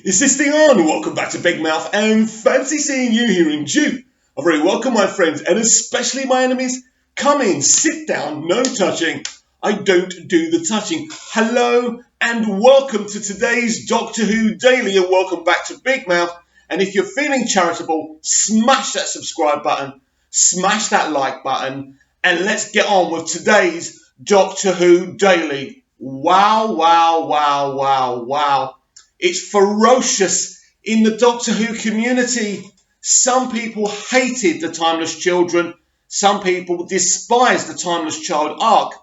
Is this thing on? Welcome back to Big Mouth and fancy seeing you here in June. A very welcome, my friends, and especially my enemies. Come in, sit down, no touching. I don't do the touching. Hello and welcome to today's Doctor Who Daily, and welcome back to Big Mouth. And if you're feeling charitable, smash that subscribe button, smash that like button, and let's get on with today's Doctor Who Daily. Wow, wow, wow, wow, wow. It's ferocious in the Doctor Who community. Some people hated the Timeless Children. Some people despise the Timeless Child arc.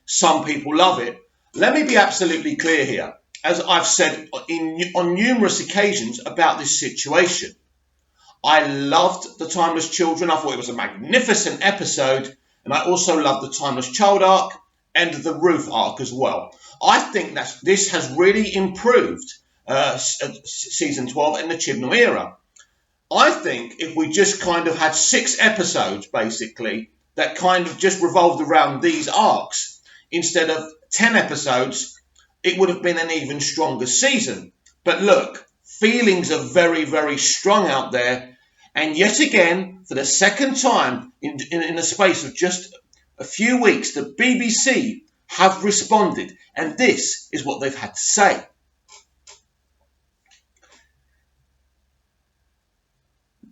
Some people love it. Let me be absolutely clear here, as I've said on numerous occasions about this situation. I loved the Timeless Children. I thought it was a magnificent episode. And I also loved the Timeless Child arc and the Ruth arc as well. I think that this has really improved season 12 in the Chibnal era. I think if we just kind of had 6 episodes, basically, that kind of just revolved around these arcs, instead of 10 episodes, it would have been an even stronger season. But look, feelings are very, very strong out there. And yet again, for the second time in the space of just a few weeks, the BBC have responded. And this is what they've had to say.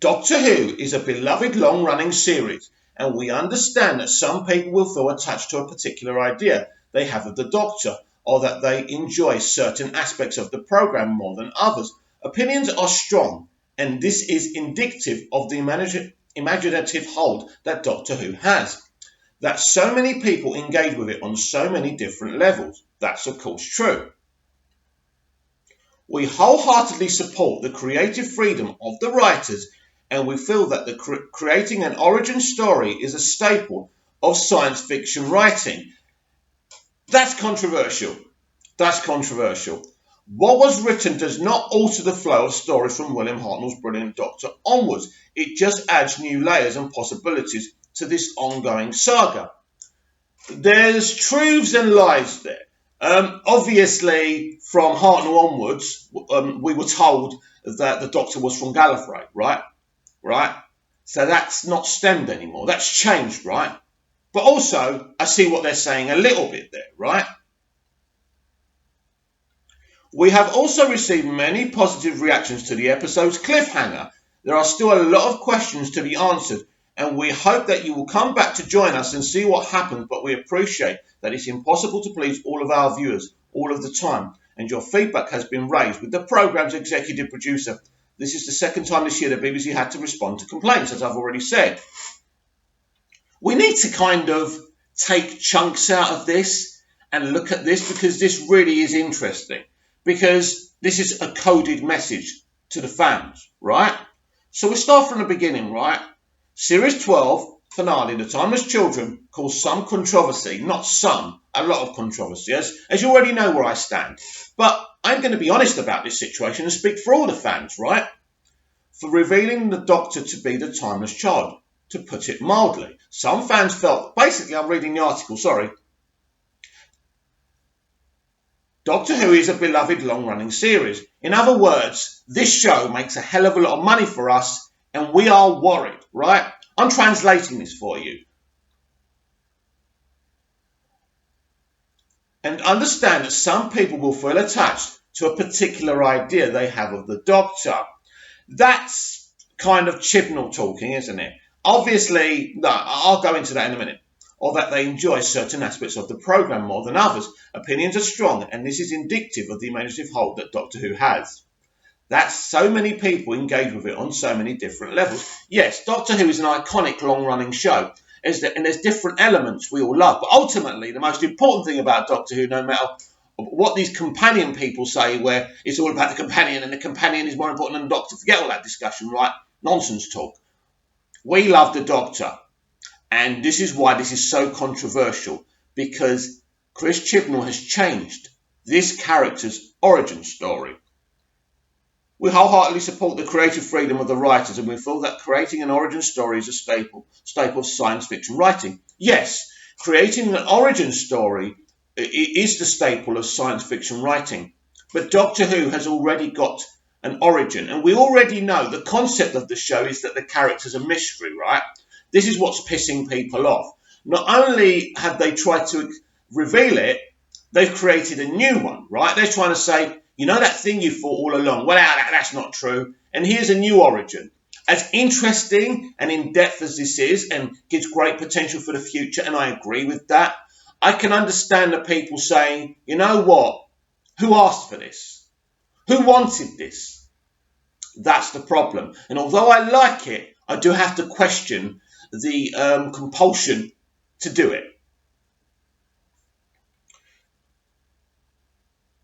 Doctor Who is a beloved long-running series, and we understand that some people will feel attached to a particular idea they have of the Doctor, or that they enjoy certain aspects of the programme more than others. Opinions are strong, and this is indicative of the imaginative hold that Doctor Who has. That so many people engage with it on so many different levels. That's of course true. We wholeheartedly support the creative freedom of the writers, and we feel that creating an origin story is a staple of science fiction writing. That's controversial. That's controversial. What was written does not alter the flow of stories from William Hartnell's brilliant Doctor onwards. It just adds new layers and possibilities to this ongoing saga. There's truths and lies there. Obviously, from Hartnell onwards, we were told that the Doctor was from Gallifrey, right? So that's not stemmed anymore. That's changed, right? But also, I see what they're saying a little bit there, right? We have also received many positive reactions to the episode's cliffhanger. There are still a lot of questions to be answered, and we hope that you will come back to join us and see what happens, but we appreciate that it's impossible to please all of our viewers all of the time, and your feedback has been raised with the programme's executive producer. This is the second time this year the BBC had to respond to complaints, as I've already said. We need to kind of take chunks out of this and look at this, because this really is interesting, because this is a coded message to the fans, right? So we'll start from the beginning, right? Series 12, finale, The Timeless Children, caused some controversy. Not some, a lot of controversy, as you already know where I stand. But I'm going to be honest about this situation and speak for all the fans, right? For revealing the Doctor to be the Timeless Child, to put it mildly. Some fans felt, basically I'm reading the article, sorry. Doctor Who is a beloved long-running series. In other words, this show makes a hell of a lot of money for us, and we are worried, right? I'm translating this for you. And understand that some people will feel attached to a particular idea they have of the Doctor. That's kind of Chibnal talking, isn't it? Obviously, no, I'll go into that in a minute. Or that they enjoy certain aspects of the programme more than others. Opinions are strong, and this is indicative of the imaginative hold that Doctor Who has. That so many people engage with it on so many different levels. Yes, Doctor Who is an iconic long-running show, and there's different elements we all love. But ultimately, the most important thing about Doctor Who, no matter what these companion people say, where it's all about the companion and the companion is more important than the Doctor, forget all that discussion, right? Nonsense talk. We love the Doctor. And this is why this is so controversial, because Chris Chibnall has changed this character's origin story. We wholeheartedly support the creative freedom of the writers, and we feel that creating an origin story is a staple of science fiction writing. Yes, creating an origin story is the staple of science fiction writing, but Doctor Who has already got an origin. And we already know the concept of the show is that the character's a mystery, right? This is what's pissing people off. Not only have they tried to reveal it, they've created a new one, right? They're trying to say, you know that thing you thought all along? Well, that's not true. And here's a new origin. As interesting and in-depth as this is and gives great potential for the future, and I agree with that, I can understand the people saying, you know what? Who asked for this? Who wanted this? That's the problem. And although I like it, I do have to question the compulsion to do it.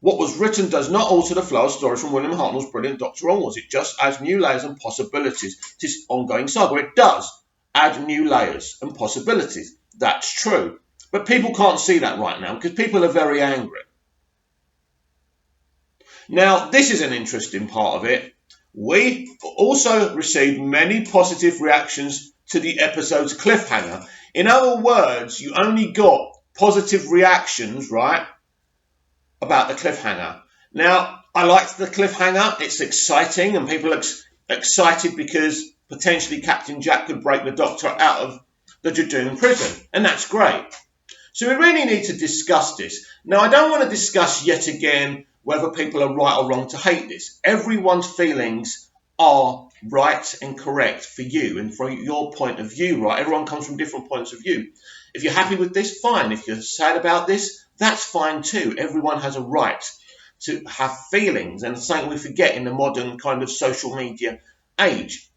What was written does not alter the flow of story from William Hartnell's brilliant Doctor onwards. It just adds new layers and possibilities to this ongoing saga. It does add new layers and possibilities. That's true. But people can't see that right now because people are very angry. Now, this is an interesting part of it. We also received many positive reactions to the episode's cliffhanger. In other words, you only got positive reactions, right, about the cliffhanger. Now, I liked the cliffhanger. It's exciting, and people are excited because potentially Captain Jack could break the Doctor out of the Jadoon prison, and that's great. So we really need to discuss this. Now, I don't want to discuss yet again whether people are right or wrong to hate this. Everyone's feelings are right and correct for you and from your point of view, right? Everyone comes from different points of view. If you're happy with this, fine. If you're sad about this, that's fine too. Everyone has a right to have feelings, and it's something we forget in the modern kind of social media age.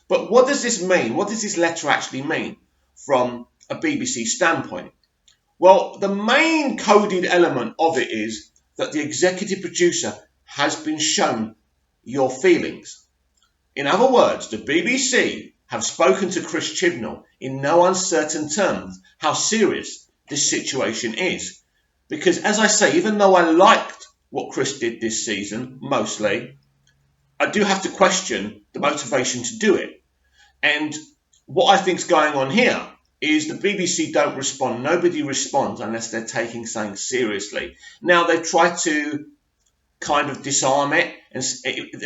But what does this mean? What does this letter actually mean from a BBC standpoint? Well, the main coded element of it is that the executive producer has been shown your feelings. In other words, the BBC have spoken to Chris Chibnal in no uncertain terms how serious this situation is. Because, as I say, even though I liked what Chris did this season, mostly, I do have to question the motivation to do it. And what I think is going on here is the BBC don't respond. Nobody responds unless they're taking something seriously. Now, they've tried to kind of disarm it, and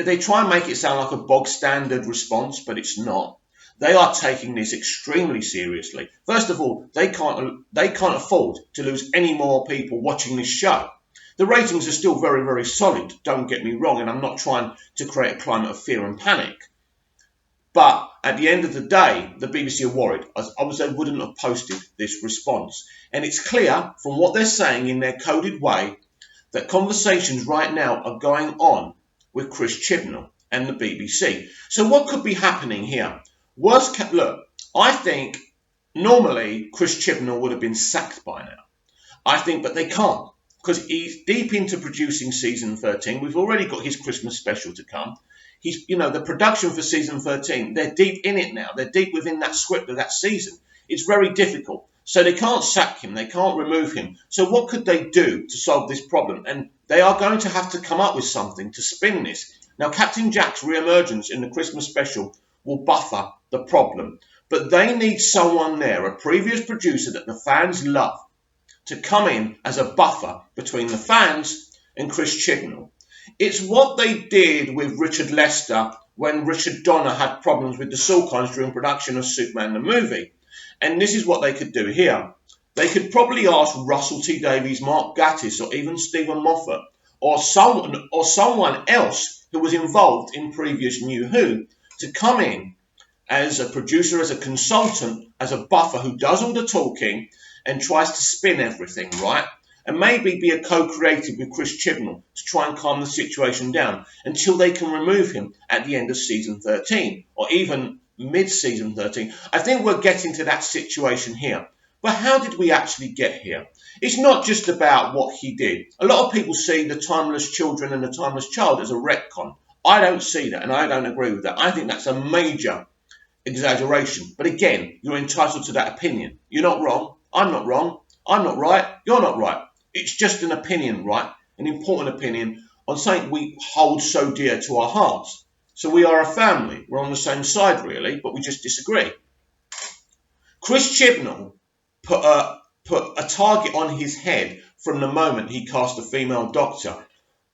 they try and make it sound like a bog standard response, but it's not. They are taking this extremely seriously. First of all, they can't afford to lose any more people watching this show. The ratings are still very, very solid, don't get me wrong, and I'm not trying to create a climate of fear and panic. But at the end of the day, the BBC are worried. Otherwise, they wouldn't have posted this response. And it's clear from what they're saying in their coded way that conversations right now are going on with Chris Chibnal and the BBC. So what could be happening here? Look, I think normally Chris Chibnal would have been sacked by now. I think, but they can't because he's deep into producing season 13. We've already got his Christmas special to come. He's, the production for season 13, they're deep in it now. They're deep within that script of that season. It's very difficult. So they can't sack him. They can't remove him. So what could they do to solve this problem? And they are going to have to come up with something to spin this. Now, Captain Jack's re-emergence in the Christmas special will buffer the problem. But they need someone there, a previous producer that the fans love, to come in as a buffer between the fans and Chris Chibnal. It's what they did with Richard Lester when Richard Donner had problems with the Salkinds during production of Superman the movie. And this is what they could do here. They could probably ask Russell T Davies, Mark Gatiss, or even Stephen Moffat, or someone else who was involved in previous New Who, to come in as a producer, as a consultant, as a buffer who does all the talking and tries to spin everything, right? And maybe be a co-creator with Chris Chibnal to try and calm the situation down until they can remove him at the end of season 13 or even mid-season 13. I think we're getting to that situation here. But how did we actually get here? It's not just about what he did. A lot of people see the Timeless Children and the Timeless Child as a retcon. I don't see that, and I don't agree with that. I think that's a major exaggeration. But again, you're entitled to that opinion. You're not wrong. I'm not wrong. I'm not right. You're not right. It's just an opinion, right? An important opinion on something we hold so dear to our hearts. So we are a family. We're on the same side, really, but we just disagree. Chris Chibnal put a target on his head from the moment he cast a female doctor.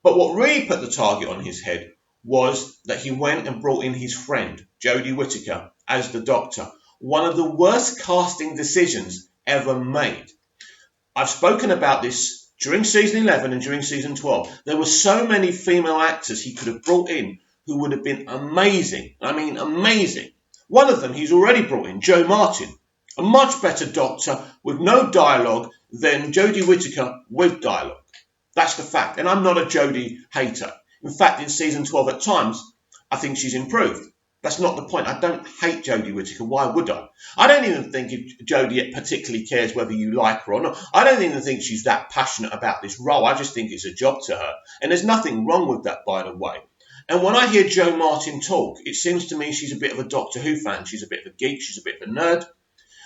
But what really put the target on his head was that he went and brought in his friend, Jodie Whittaker, as the Doctor. One of the worst casting decisions ever made. I've spoken about this during season 11 and during season 12. There were so many female actors he could have brought in who would have been amazing. I mean, amazing. One of them he's already brought in, Jo Martin, a much better Doctor with no dialogue than Jodie Whittaker with dialogue. That's the fact. And I'm not a Jodie hater. In fact, in season 12 at times, I think she's improved. That's not the point. I don't hate Jodie Whittaker. Why would I? I don't even think Jodie particularly cares whether you like her or not. I don't even think she's that passionate about this role. I just think it's a job to her. And there's nothing wrong with that, by the way. And when I hear Jo Martin talk, it seems to me she's a bit of a Doctor Who fan. She's a bit of a geek. She's a bit of a nerd.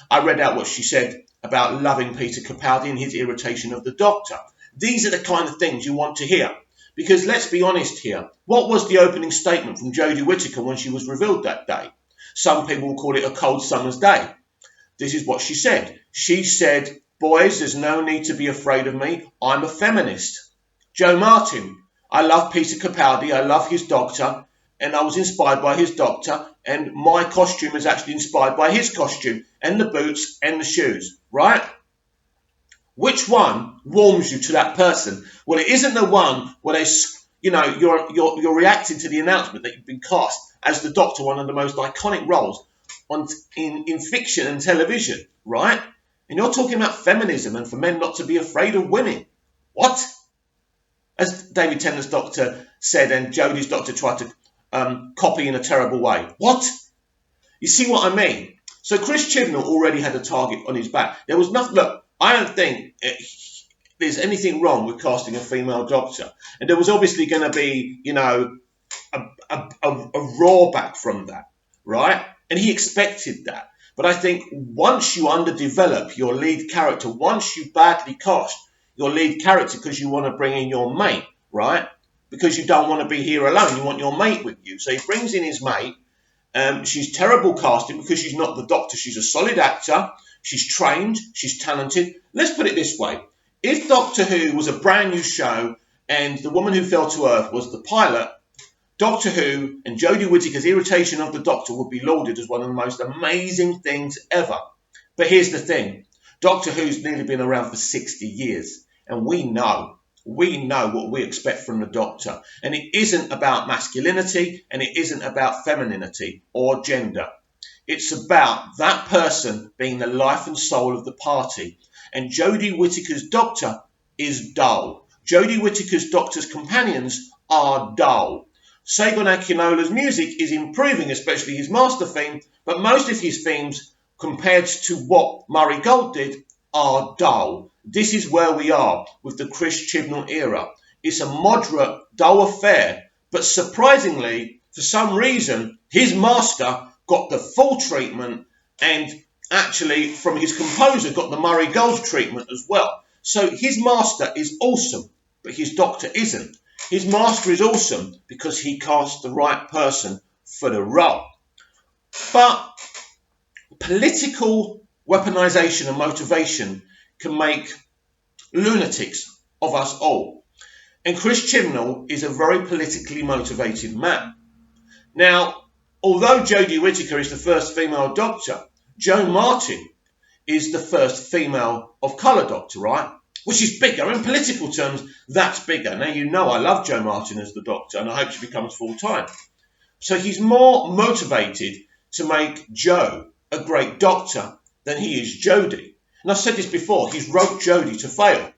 I read out what she said about loving Peter Capaldi and his irritation of the Doctor. These are the kind of things you want to hear. Because let's be honest here, what was the opening statement from Jodie Whittaker when she was revealed that day? Some people will call it a cold summer's day. This is what she said. She said, boys, there's no need to be afraid of me. I'm a feminist. Jo Martin, I love Peter Capaldi. I love his Doctor. And I was inspired by his Doctor. And my costume is actually inspired by his costume. And the boots and the shoes. Right? Which one warms you to that person? Well, it isn't the one where you're reacting to the announcement that you've been cast as the Doctor, one of the most iconic roles in fiction and television, right? And you're talking about feminism and for men not to be afraid of women. What? As David Tennant's Doctor said, and Jodie's Doctor tried to copy in a terrible way. What? You see what I mean? So Chris Chibnal already had a target on his back. There was nothing. Look, I don't think there's anything wrong with casting a female Doctor. And there was obviously going to be, a roarback from that, right? And he expected that. But I think once you underdevelop your lead character, once you badly cast your lead character because you want to bring in your mate, right? Because you don't want to be here alone, you want your mate with you. So he brings in his mate. She's terrible casting because she's not the Doctor. She's a solid actor. She's trained, she's talented. Let's put it this way. If Doctor Who was a brand new show and the woman who fell to earth was the pilot, Doctor Who and Jodie Whittaker's irritation of the Doctor would be lauded as one of the most amazing things ever. But here's the thing. Doctor Who's nearly been around for 60 years. And we know what we expect from the Doctor. And it isn't about masculinity and it isn't about femininity or gender. It's about that person being the life and soul of the party. And Jodie Whittaker's Doctor is dull. Jodie Whittaker's Doctor's companions are dull. Sagon Akinola's music is improving, especially his master theme, but most of his themes, compared to what Murray Gold did, are dull. This is where we are with the Chris Chibnal era. It's a moderate, dull affair, but surprisingly, for some reason, his master got the full treatment and actually from his composer got the Murray Gold treatment as well. So his master is awesome, but his Doctor isn't. His master is awesome because he cast the right person for the role. But political weaponization and motivation can make lunatics of us all. And Chris Chibnal is a very politically motivated man. Now, although Jodie Whittaker is the first female Doctor, Jo Martin is the first female of colour Doctor, right? Which is bigger. In political terms, that's bigger. Now, you know I love Jo Martin as the Doctor, and I hope she becomes full-time. So he's more motivated to make Jo a great Doctor than he is Jodie. And I've said this before, he's wrote Jodie to fail.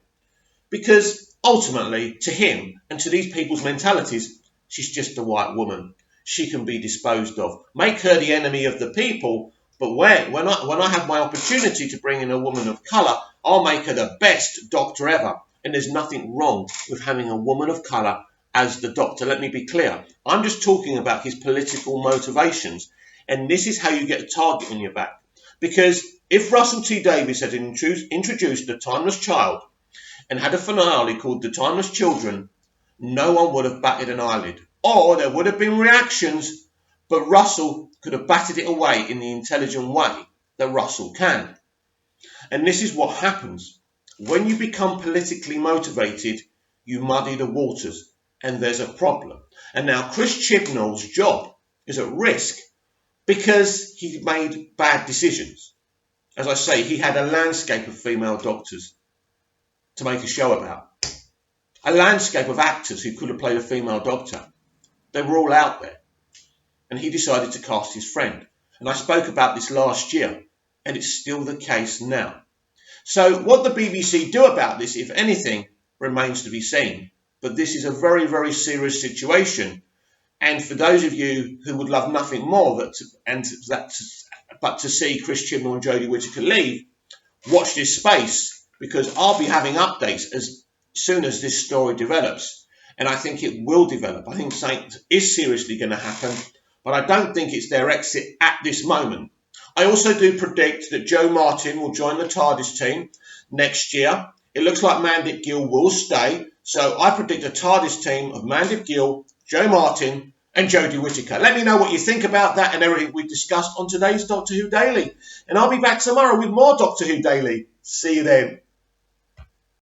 Because ultimately, to him and to these people's mentalities, she's just a white woman. She can be disposed of. Make her the enemy of the people, but when I have my opportunity to bring in a woman of colour, I'll make her the best Doctor ever. And there's nothing wrong with having a woman of colour as the Doctor. Let me be clear. I'm just talking about his political motivations. And this is how you get a target on your back. Because if Russell T Davies had introduced The Timeless Child and had a finale called The Timeless Children, no one would have batted an eyelid. Or there would have been reactions, but Russell could have batted it away in the intelligent way that Russell can. And this is what happens. When you become politically motivated, you muddy the waters. and there's a problem. And now Chris Chibnall's job is at risk because he made bad decisions. As I say, he had a landscape of female doctors to make a show about. A landscape of actors who could have played a female doctor. They were all out there. And he decided to cast his friend. And I spoke about this last year, and it's still the case now. So what the BBC do about this, if anything, remains to be seen. But this is a very, very serious situation. And for those of you who would love nothing more but to see Chris Chibnall and Jodie Whittaker leave, watch this space, because I'll be having updates as soon as this story develops. And I think it will develop. I think something is seriously going to happen, but I don't think it's their exit at this moment. I also do predict that Joe Martin will join the TARDIS team next year. It looks like Mandip Gill will stay. So I predict a TARDIS team of Mandip Gill, Joe Martin and Jodie Whittaker. Let me know what you think about that and everything we discussed on today's Doctor Who Daily. And I'll be back tomorrow with more Doctor Who Daily. See you then.